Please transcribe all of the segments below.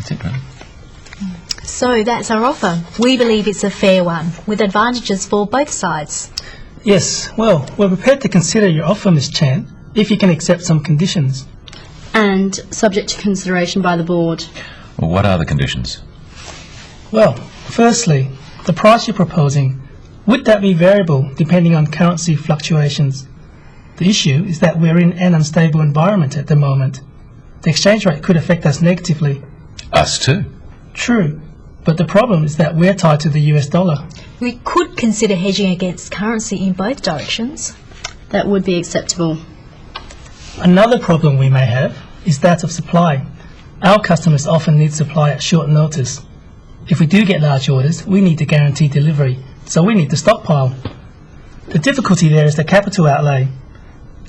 That's it, right? So that's our offer. We believe it's a fair one, with advantages for both sides. Yes, well, we're prepared to consider your offer, Ms. Chan, if you can accept some conditions. And subject to consideration by the board. Well, what are the conditions? Well, firstly, the price you're proposing, would that be variable depending on currency fluctuations? The issue is that we're in an unstable environment at the moment. The exchange rate could affect us negatively. Us too. True, but the problem is that we're tied to the US dollar. We could consider hedging against currency in both directions. That would be acceptable. Another problem we may have is that of supply. Our customers often need supply at short notice. If we do get large orders, we need to guarantee delivery, so we need to stockpile. The difficulty there is the capital outlay.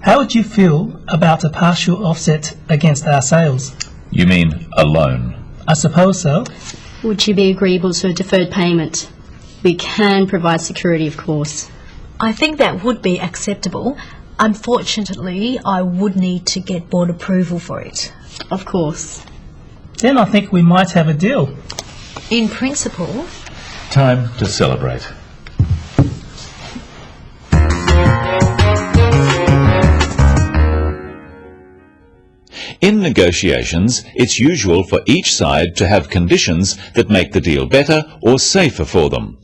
How would you feel about a partial offset against our sales? You mean a loan? I suppose so. Would you be agreeable to a deferred payment? We can provide security, of course. I think that would be acceptable. Unfortunately, I would need to get board approval for it. Of course. Then I think we might have a deal. In principle. Time to celebrate. In negotiations, it's usual for each side to have conditions that make the deal better or safer for them.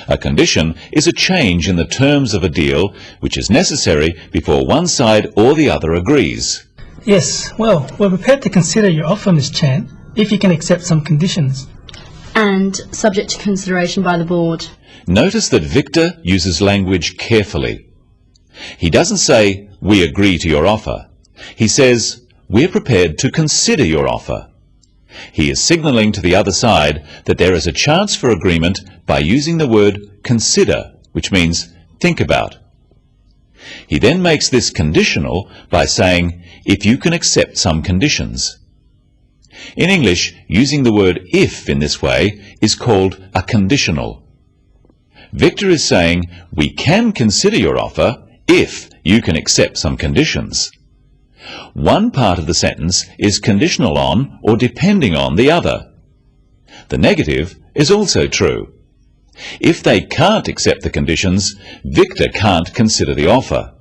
A condition is a change in the terms of a deal which is necessary before one side or the other agrees. Yes, well, we're prepared to consider your offer, Ms. Chan, if you can accept some conditions. And subject to consideration by the board. Notice that Victor uses language carefully. He doesn't say, "We agree to your offer." He says, "We're prepared to consider your offer." He is signalling to the other side that there is a chance for agreement by using the word consider, which means think about. He then makes this conditional by saying, "if you can accept some conditions." In English, using the word if in this way is called a conditional. Victor is saying, "We can consider your offer if you can accept some conditions." One part of the sentence is conditional on or depending on the other. The negative is also true. If they can't accept the conditions, Victor can't consider the offer.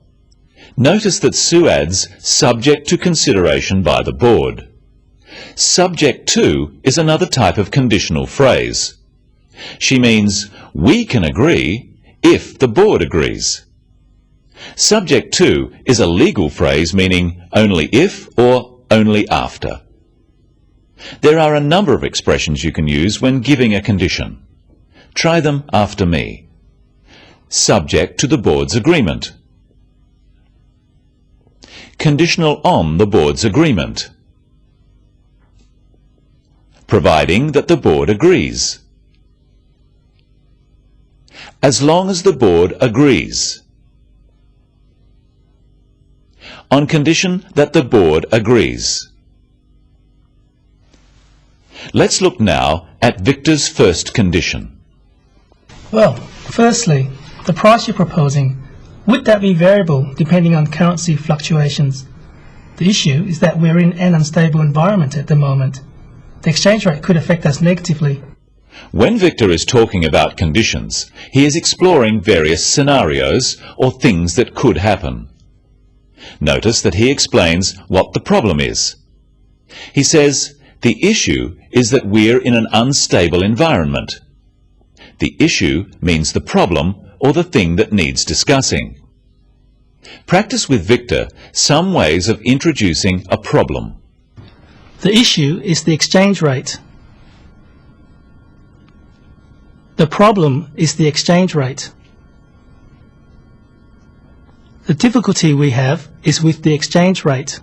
Notice that Sue adds subject to consideration by the board. Subject to is another type of conditional phrase. She means we can agree if the board agrees. Subject to is a legal phrase meaning only if or only after. There are a number of expressions you can use when giving a condition. Try them after me. Subject to the board's agreement. Conditional on the board's agreement. Providing that the board agrees. As long as the board agrees. On condition that the board agrees. Let's look now at Victor's first condition. Well, firstly, the price you're proposing, would that be variable depending on currency fluctuations? The issue is that we're in an unstable environment at the moment. The exchange rate could affect us negatively. When Victor is talking about conditions, he is exploring various scenarios or things that could happen. Notice that he explains what the problem is. He says, the issue is that we're in an unstable environment. The issue means the problem or the thing that needs discussing. Practice with Victor some ways of introducing a problem. The issue is the exchange rate. The problem is the exchange rate. The difficulty we have is with the exchange rate.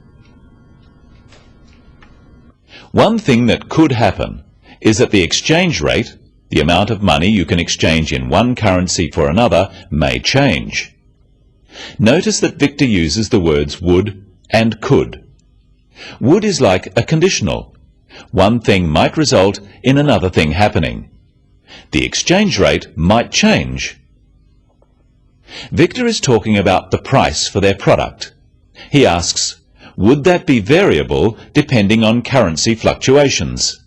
One thing that could happen is that the exchange rate, the amount of money you can exchange in one currency for another, may change. Notice that Victor uses the words would and could. Would is like a conditional. One thing might result in another thing happening. The exchange rate might change. Victor is talking about the price for their product. He asks, would that be variable depending on currency fluctuations?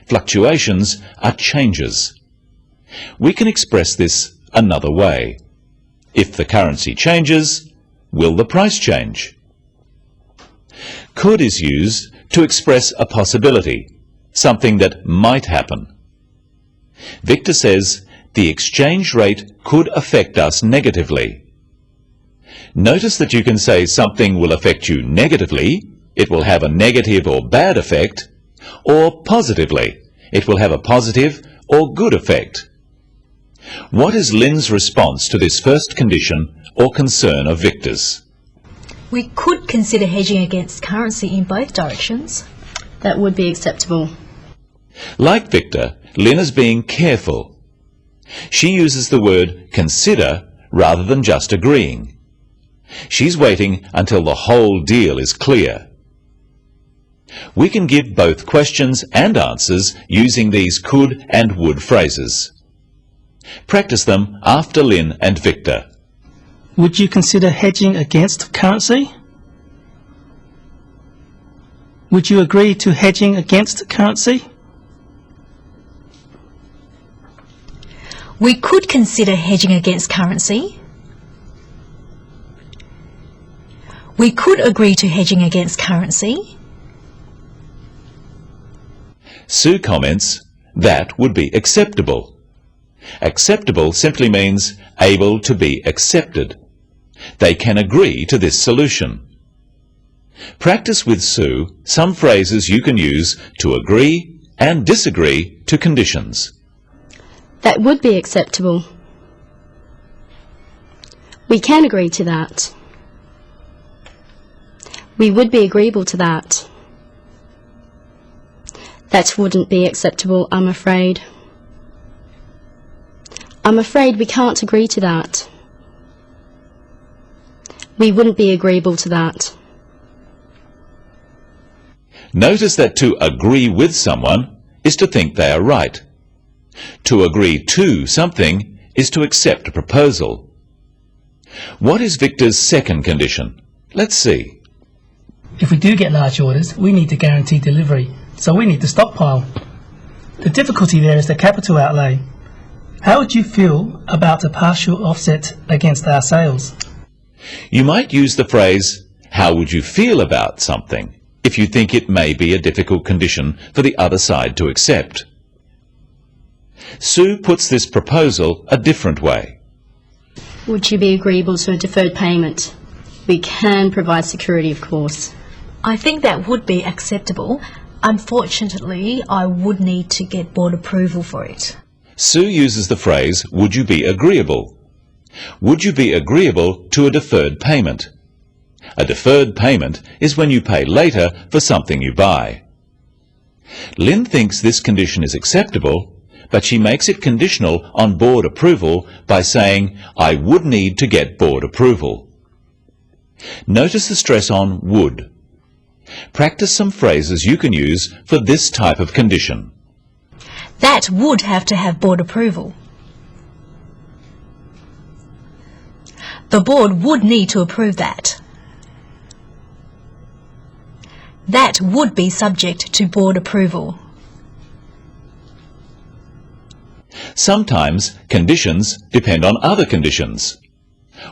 Fluctuations are changes. We can express this another way. If the currency changes, will the price change? Could is used to express a possibility, something that might happen. Victor says the exchange rate could affect us negatively. Notice that you can say something will affect you negatively, it will have a negative or bad effect, or positively, it will have a positive or good effect. What is Lynn's response to this first condition or concern of Victor's? We could consider hedging against currency in both directions. That would be acceptable. Like Victor, Lynn is being careful. She uses the word consider rather than just agreeing. She's waiting until the whole deal is clear. We can give both questions and answers using these could and would phrases. Practice them after Lynn and Victor. Would you consider hedging against currency? Would you agree to hedging against currency? We could consider hedging against currency. We could agree to hedging against currency. Sue comments, that would be acceptable. Acceptable simply means able to be accepted. They can agree to this solution. Practice with Sue some phrases you can use to agree and disagree to conditions. That would be acceptable. We can agree to that. We would be agreeable to that. That wouldn't be acceptable, I'm afraid. I'm afraid we can't agree to that. We wouldn't be agreeable to that. Notice that to agree with someone is to think they are right. To agree to something is to accept a proposal. What is Victor's second condition? Let's see. If we do get large orders, we need to guarantee delivery, so we need to stockpile. The difficulty there is the capital outlay. How would you feel about a partial offset against our sales? You might use the phrase, how would you feel about something, if you think it may be a difficult condition for the other side to accept. Sue puts this proposal a different way. Would you be agreeable to a deferred payment? We can provide security, of course. I think that would be acceptable. Unfortunately, I would need to get board approval for it. Sue uses the phrase, would you be agreeable? Would you be agreeable to a deferred payment? A deferred payment is when you pay later for something you buy. Lynn thinks this condition is acceptable, but she makes it conditional on board approval by saying, I would need to get board approval. Notice the stress on would. Practice some phrases you can use for this type of condition. That would have to have board approval. The board would need to approve that. That would be subject to board approval. Sometimes conditions depend on other conditions.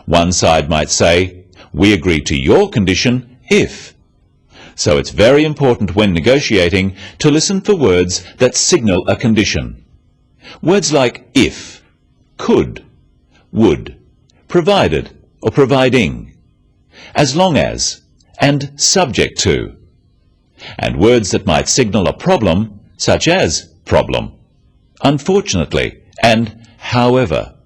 One side might say, we agree to your condition if. So it's very important when negotiating to listen for words that signal a condition. Words like if, could, would, provided or providing, as long as, and subject to. And words that might signal a problem, such as problem, unfortunately, and however.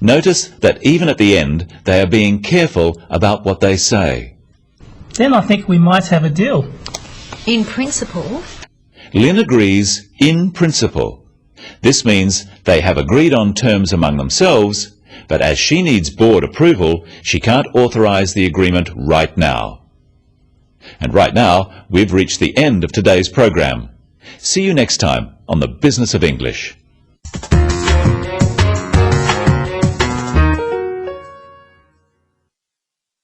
Notice that even at the end, they are being careful about what they say. Then I think we might have a deal. In principle, Lynn agrees in principle. This means they have agreed on terms among themselves, but as she needs board approval, she can't authorise the agreement right now. And right now, we've reached the end of today's program. See you next time on The Business of English.